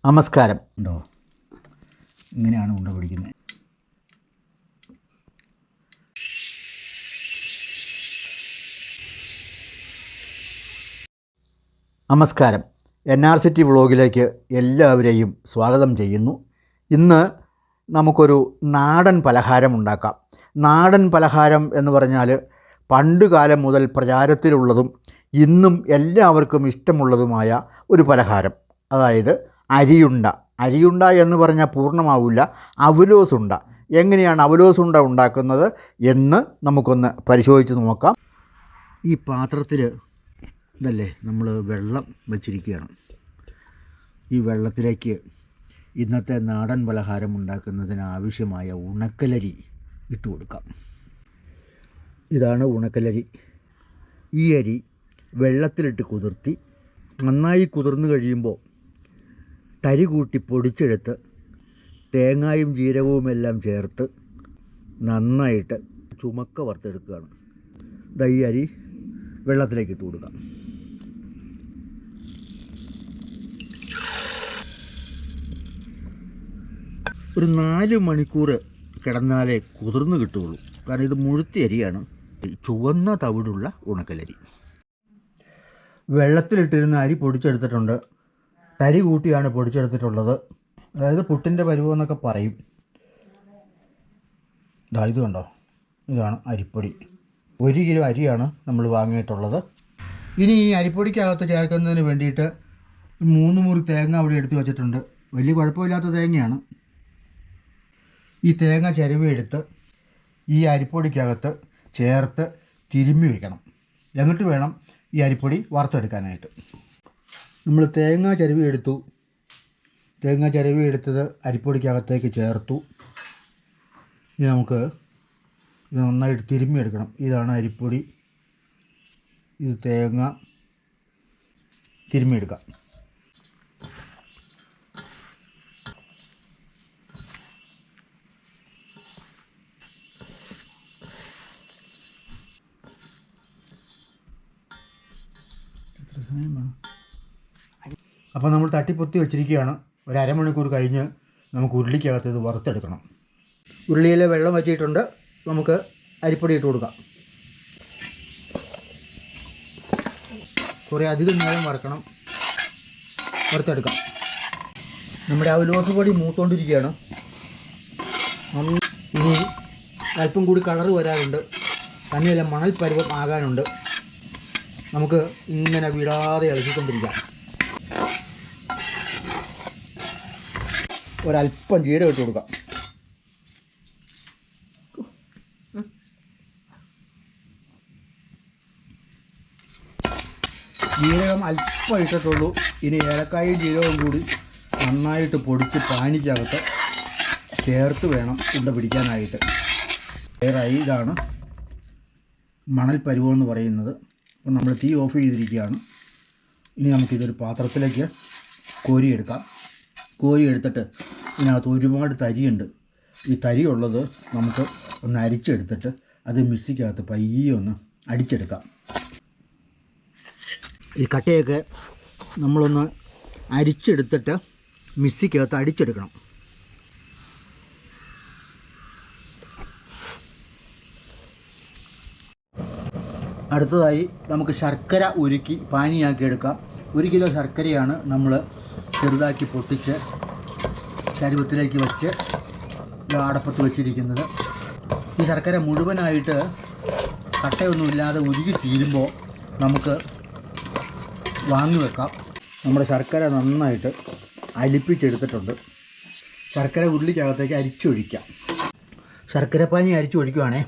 നമസ്കാരം. ഉണ്ടോ ഇങ്ങനെയാണ് ഉണ്ട പിടിക്കുന്നത്. നമസ്കാരം. NRCT വ്ളോഗിലേക്ക് എല്ലാവരെയും സ്വാഗതം ചെയ്യുന്നു. ഇന്ന് നമുക്കൊരു നാടൻ പലഹാരം ഉണ്ടാക്കാം. നാടൻ പലഹാരം എന്ന് പറഞ്ഞാൽ പണ്ട് കാലം മുതൽ പ്രചാരത്തിലുള്ളതും ഇന്നും എല്ലാവർക്കും ഇഷ്ടമുള്ളതുമായ ഒരു പലഹാരം, അതായത് അരിയുണ്ട. അരിയുണ്ട എന്ന് പറഞ്ഞാൽ പൂർണ്ണമാവില്ല, അവലോസുണ്ട. എങ്ങനെയാണ് അവലോസുണ്ട ഉണ്ടാക്കുന്നത് എന്ന് നമുക്കൊന്ന് പരിശോധിച്ച് നോക്കാം. ഈ പാത്രത്തിൽ ഇതല്ലേ നമ്മൾ വെള്ളം വച്ചിരിക്കുകയാണ്. ഈ വെള്ളത്തിലേക്ക് ഇന്നത്തെ നാടൻ പലഹാരം ഉണ്ടാക്കുന്നതിന് ആവശ്യമായ ഉണക്കലരി ഇട്ട് കൊടുക്കാം. ഇതാണ് ഉണക്കലരി. ഈ അരി വെള്ളത്തിലിട്ട് കുതിർത്തി നന്നായി കുതിർന്നു കഴിയുമ്പോൾ തരി കൂട്ടി പൊടിച്ചെടുത്ത് തേങ്ങായും ജീരകവുമെല്ലാം ചേർത്ത് നന്നായിട്ട് ചുമക്ക വറുത്തെടുക്കുകയാണ്. ഈ അരി വെള്ളത്തിലേക്ക് ഇട്ട് കൊടുക്കാം. ഒരു 4 മണിക്കൂർ കിടന്നാലേ കുതിർന്ന് കിട്ടുകയുള്ളൂ. കാരണം ഇത് മുഴുത്ത അരിയാണ്. ചുവന്ന തവിടുള്ള ഉണക്കലരി. വെള്ളത്തിലിട്ടിരുന്ന അരി പൊടിച്ചെടുത്തിട്ടുണ്ട്. തരി കൂട്ടിയാണ് പൊടിച്ചെടുത്തിട്ടുള്ളത്. അതായത് പുട്ടിൻ്റെ പരുവം എന്നൊക്കെ പറയും. ഇത് കണ്ടോ, ഇതാണ് അരിപ്പൊടി. 1 കിലോ അരിയാണ് നമ്മൾ വാങ്ങിയിട്ടുള്ളത്. ഇനി ഈ അരിപ്പൊടിക്കകത്ത് ചേർക്കുന്നതിന് വേണ്ടിയിട്ട് 3 മുറി തേങ്ങ അവിടെ എടുത്ത് വെച്ചിട്ടുണ്ട്. വലിയ കുഴപ്പമില്ലാത്ത തേങ്ങയാണ്. ഈ തേങ്ങ ചിരവിയെടുത്ത് ഈ അരിപ്പൊടിക്കകത്ത് ചേർത്ത് തിരുമ്മി വയ്ക്കണം. എന്നിട്ട് വേണം ഈ അരിപ്പൊടി വറുത്തെടുക്കാനായിട്ട്. നമ്മൾ തേങ്ങ ചിരവിയെടുത്തു. തേങ്ങ ചിരവിയെടുത്തത് അരിപ്പൊടിക്കകത്തേക്ക് ചേർത്തു. ഇനി നമുക്ക് ഇത് നന്നായിട്ട് തിരുമ്മിയെടുക്കണം. ഇതാണ് അരിപ്പൊടി, ഇത് തേങ്ങ. തിരുമ്മിയെടുക്കാം. അപ്പോൾ നമ്മൾ തട്ടിപ്പൊത്തി വെച്ചിരിക്കുകയാണ്. ഒരു അരമണിക്കൂർ കഴിഞ്ഞ് നമുക്ക് ഉരുളിക്കകത്ത് ഇത് വറുത്തെടുക്കണം. ഉരുളിയിൽ വെള്ളം വറ്റിയിട്ടുണ്ട്. നമുക്ക് അരിപ്പൊടി ഇട്ട് കൊടുക്കാം. കുറേ അധികം നേരം വറുത്തെടുക്കാം. നമ്മുടെ അവലോസ് പൊടി മൂത്തോണ്ടിരിക്കുകയാണ്. ഇനി അല്പം കൂടി കളറ് വരാനുണ്ട്. തന്നെയല്ല, മണൽ പരുവം ആകാനുണ്ട്. നമുക്ക് ഇങ്ങനെ വിടാതെ ഇളക്കിക്കൊണ്ടിരിക്കാം. ഒരല്പം ജീരകം ഇട്ട് കൊടുക്കാം. ജീരകം അല്പം ഇട്ടിട്ടുള്ളൂ. ഇനി ഏലക്കായും ജീരകവും കൂടി നന്നായിട്ട് പൊടിച്ച് പാനിക്കകത്ത് ചേർത്ത് വേണം ഉണ്ട പിടിക്കാനായിട്ട്. ഇതാണ് മണൽ പരുവമെന്ന് പറയുന്നത്. അപ്പോൾ നമ്മൾ തീ ഓഫ് ചെയ്തിരിക്കുകയാണ്. ഇനി നമുക്കിതൊരു പാത്രത്തിലേക്ക് കോരിയെടുക്കാം. കോരിയെടുത്തിട്ട് ഇതിനകത്ത് ഒരുപാട് തരിയുണ്ട്. ഈ തരിയുള്ളത് നമുക്ക് ഒന്ന് അരിച്ചെടുത്തിട്ട് അത് മിക്സിക്കകത്ത് പയ്യെ ഒന്ന് അടിച്ചെടുക്കാം. ഈ കട്ടയൊക്കെ നമ്മളൊന്ന് അരിച്ചെടുത്തിട്ട് മിക്സിക്കകത്ത് അടിച്ചെടുക്കണം. അടുത്തതായി നമുക്ക് ശർക്കര ഉരുക്കി പാനിയാക്കി എടുക്കാം. 1 കിലോ ശർക്കരയാണ് നമ്മൾ ചെറുതാക്കി പൊട്ടിച്ച് ചരുവത്തിലേക്ക് വെച്ച് അടപ്പത്ത് വെച്ചിരിക്കുന്നത്. ഈ ശർക്കര മുഴുവനായിട്ട് കട്ടയൊന്നുമില്ലാതെ ഉരുകി തീരുമ്പോൾ നമുക്ക് വാങ്ങി വെക്കാം. നമ്മുടെ ശർക്കര നന്നായിട്ട് അലിപ്പിച്ചെടുത്തിട്ടുണ്ട്. ശർക്കര ഉരുളിക്കകത്തേക്ക് അരിച്ചൊഴിക്കാം. ശർക്കരപ്പാനി അരിച്ചൊഴിക്കുവാണേ.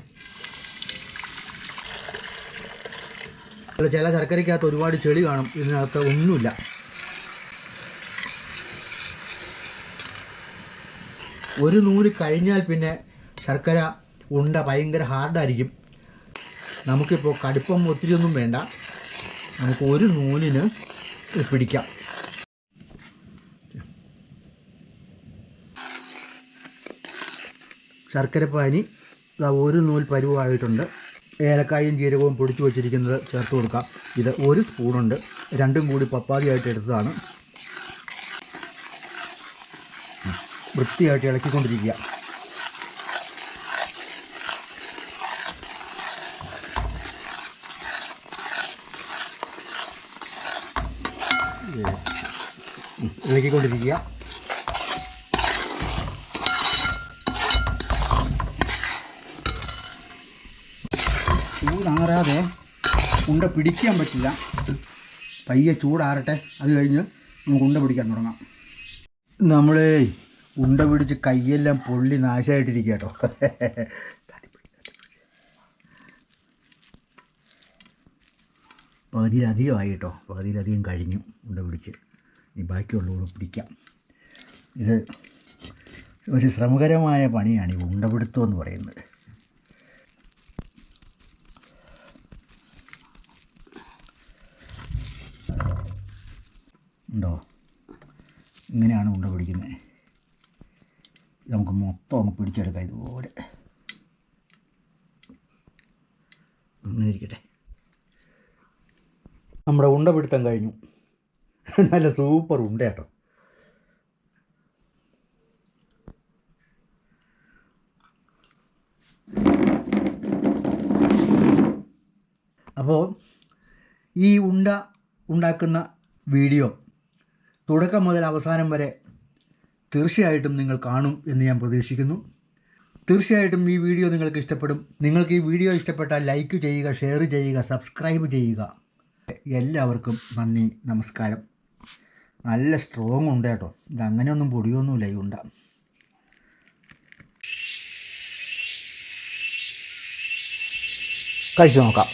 ചില ശർക്കരയ്ക്കകത്ത് ഒരുപാട് ചെളി കാണും. ഇതിനകത്ത് ഒന്നുമില്ല. ഒരു നൂല് കഴിഞ്ഞാൽ പിന്നെ ശർക്കര ഉണ്ട ഭയങ്കര ഹാർഡായിരിക്കും. നമുക്കിപ്പോൾ കടുപ്പം ഒത്തിരി ഒന്നും വേണ്ട. നമുക്ക് ഒരു നൂലിന് പിടിക്കാം. ശർക്കരപ്പാനി ഒരു നൂൽ പരുവായിട്ടുണ്ട്. ഏലക്കായും ജീരകവും പൊടിച്ചു വച്ചിരിക്കുന്നത് ചേർത്ത് കൊടുക്കാം. ഇത് 1 സ്പൂണുണ്ട്. രണ്ടും കൂടി പപ്പാതിയായിട്ട് എടുത്തതാണ്. വൃത്തിയായിട്ട് ഇളക്കിക്കൊണ്ടിരിക്കുക. ഇളക്കിക്കൊണ്ടിരിക്കുക. ചൂടാറാതെ ഉണ്ട പിടിക്കാൻ പറ്റില്ല. പയ്യെ ചൂടാറട്ടെ, അത് കഴിഞ്ഞ് നമുക്ക് ഉണ്ട പിടിക്കാൻ തുടങ്ങാം. നമ്മൾ ഉണ്ട പിടിച്ച് കൈയെല്ലാം പൊള്ളി നാശമായിട്ടിരിക്കുക കേട്ടോ. പകുതിയിലധികമായി കേട്ടോ, പകുതിയിലധികം കഴിഞ്ഞു ഉണ്ട പിടിച്ച്. ഇനി ബാക്കിയുള്ളവർ പിടിക്കാം. ഇത് ഒരു ശ്രമകരമായ പണിയാണ് ഈ ഉണ്ടപിടുത്തം എന്ന് പറയുന്നത്. ഉണ്ടോ, ഇങ്ങനെയാണ് ഉണ്ട പിടിക്കുന്നത്. നമുക്ക് മൊത്തം അങ്ങ് പിടിച്ചെടുക്കാം ഇതുപോലെ. അങ്ങനെ ഇരിക്കട്ടെ. നമ്മുടെ ഉണ്ട പിടുത്തം കഴിഞ്ഞു. നല്ല സൂപ്പർ ഉണ്ട കേട്ടോ. അപ്പോൾ ഈ ഉണ്ട ഉണ്ടാക്കുന്ന വീഡിയോ തുടക്കം മുതൽ അവസാനം വരെ തീർച്ചയായിട്ടും നിങ്ങൾ കാണും എന്ന് ഞാൻ പ്രതീക്ഷിക്കുന്നു. തീർച്ചയായിട്ടും ഈ വീഡിയോ നിങ്ങൾക്ക് ഇഷ്ടപ്പെടും. നിങ്ങൾക്ക് ഈ വീഡിയോ ഇഷ്ടപ്പെട്ടാൽ ലൈക്ക് ചെയ്യുക, ഷെയർ ചെയ്യുക, സബ്സ്ക്രൈബ് ചെയ്യുക. എല്ലാവർക്കും നന്ദി, നമസ്കാരം. നല്ല സ്ട്രോങ് ഉണ്ട് കേട്ടോ. ഇതങ്ങനെയൊന്നും പൊടിയൊന്നുമില്ല ഈ ഉണ്ട. കഴിച്ചു നോക്കാം.